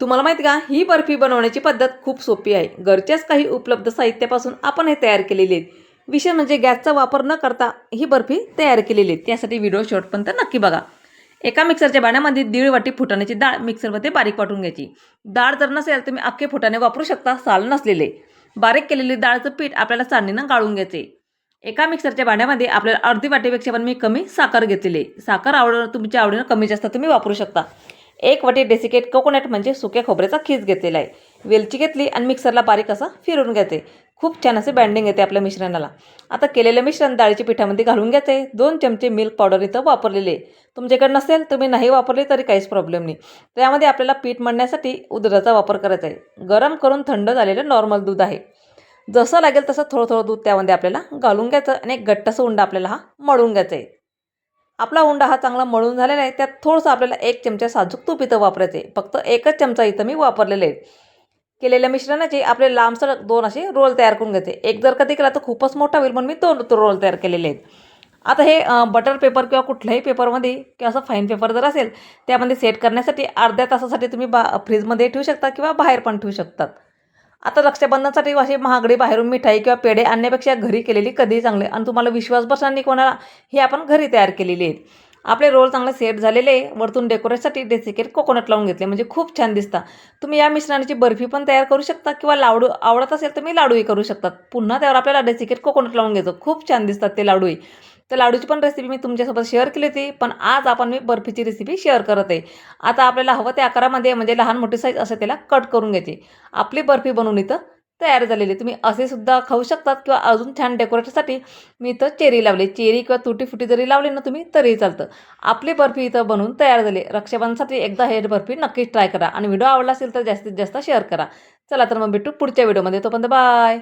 तुम्हाला माहिती का, ही बर्फी बनवण्याची पद्धत खूप सोपी आहे. घरच्याच काही उपलब्ध साहित्यापासून आपण हे तयार केलेली आहे. विशेष म्हणजे गॅसचा वापर न करता ही बर्फी तयार केलेली आहे. त्यासाठी व्हिडिओ शेवटपर्यंत नक्की बघा. एका मिक्सरच्या भांड्यामध्ये 1.5 वाटी फुटाण्याची डाळ मिक्सरमध्ये बारीक वाटून घ्यायची. डाळ जर नसेल तुम्ही अख्खे फुटाणे वापरू शकता, साल नसलेले. बारीक केलेले डाळचं पीठ आपल्याला चाळणीनं गाळून घ्यायचे. एका मिक्सरच्या भांड्यामध्ये आपल्याला अर्धी वाटीपेक्षा पण मी कमी साखर घेतलेली आहे. साखर तुमच्या आवडीनं कमी जास्त तुम्ही वापरू शकता. 1 वाटी डेसिकेट कोकोनट म्हणजे सुक्या खोबऱ्याचा खीस घेतलेला आहे. वेलची घेतली आणि मिक्सरला बारीक असं फिरवून घ्यायचे. खूप छान असे बाइंडिंग येते आपल्या मिश्रणाला. आता केलेलं मिश्रण डाळीच्या पिठामध्ये घालून घ्यायचे. 2 चमचे मिल्क पावडर इथं वापरलेले आहे. तुमच्याकडे नसेल तुम्ही नाही वापरले तरी काहीच प्रॉब्लेम नाही. त्यामध्ये आपल्याला पीठ मळण्यासाठी उंदाचा वापर करायचा आहे. गरम करून थंड झालेलं नॉर्मल दूध आहे. जसं लागेल तसं थोडं थोडं दूध त्यामध्ये आपल्याला घालून घ्यायचं आणि एक घट्टसं उंडा आपल्याला हा मळून घ्यायचा आहे. आपला उंडा हा चांगला मळून झालेला आहे. त्यात थोडंसं आपल्याला 1 चमचा साजूक तूप इथं वापरायचे. फक्त 1च चमचा इथं मी वापरलेले आहे. केलेल्या मिश्रणाचे आपले लांबसर 2 असे रोल तयार करून घ्यायचे. एक जर कधी केला तर खूपच मोठा होईल म्हणून मी 2 रोल तयार केलेले आहेत. आता हे बटर पेपर किंवा कुठल्याही पेपरमध्ये किंवा असं फाईन पेपर जर असेल त्यामध्ये सेट करण्यासाठी अर्ध्या तासासाठी तुम्ही फ्रीजमध्ये ठेवू शकता किंवा बाहेर पण ठेवू शकतात. आता रक्षाबंधनसाठी अशी महागडी बाहेरून मिठाई किंवा पेढे आणण्यापेक्षा घरी केलेली कधीही चांगले आणि तुम्हाला विश्वास बसणार नाही कोणाला, हे आपण घरी तयार केलेली आहेत. आपले रोल चांगले सेट झालेले आहे. वरतून डेकोरेटसाठी डेसिकेट कोकोनट लावून घेतले म्हणजे खूप छान दिसतात. तुम्ही या मिश्रणाची बर्फी पण तयार करू शकता किंवा लाडू आवडत असेल तर मी लाडूही करू शकतात. पुन्हा त्यावर आपल्याला डेसिकेट कोकोनट लावून घ्यायचं. खूप छान दिसतात ते लाडूही. तर लाडूची पण रेसिपी मी तुमच्यासोबत शेअर केली होती, पण आज आपण मी बर्फीची रेसिपी शेअर करत आहे. आता आपल्याला हवं त्या आकारामध्ये म्हणजे लहान मोठी साईज असं त्याला कट करून घ्यायची. आपली बर्फी बनवून इथं तयार झालेली. तुम्ही असे सुद्धा खाऊ शकतात किंवा अजून छान डेकोरेटसाठी मी इथं चेरी लावली. चेरी किंवा तुटी फुटी जरी लावली ना तुम्ही तरीही चालतं. आपली बर्फी इथं बनवून तयार झाली. रक्षाबंधनसाठी एकदा हे बर्फी नक्कीच ट्राय करा आणि व्हिडिओ आवडला असेल तर जास्तीत जास्त शेअर करा. चला तर मग भेटू पुढच्या व्हिडिओमध्ये. तोपर्यंत बाय.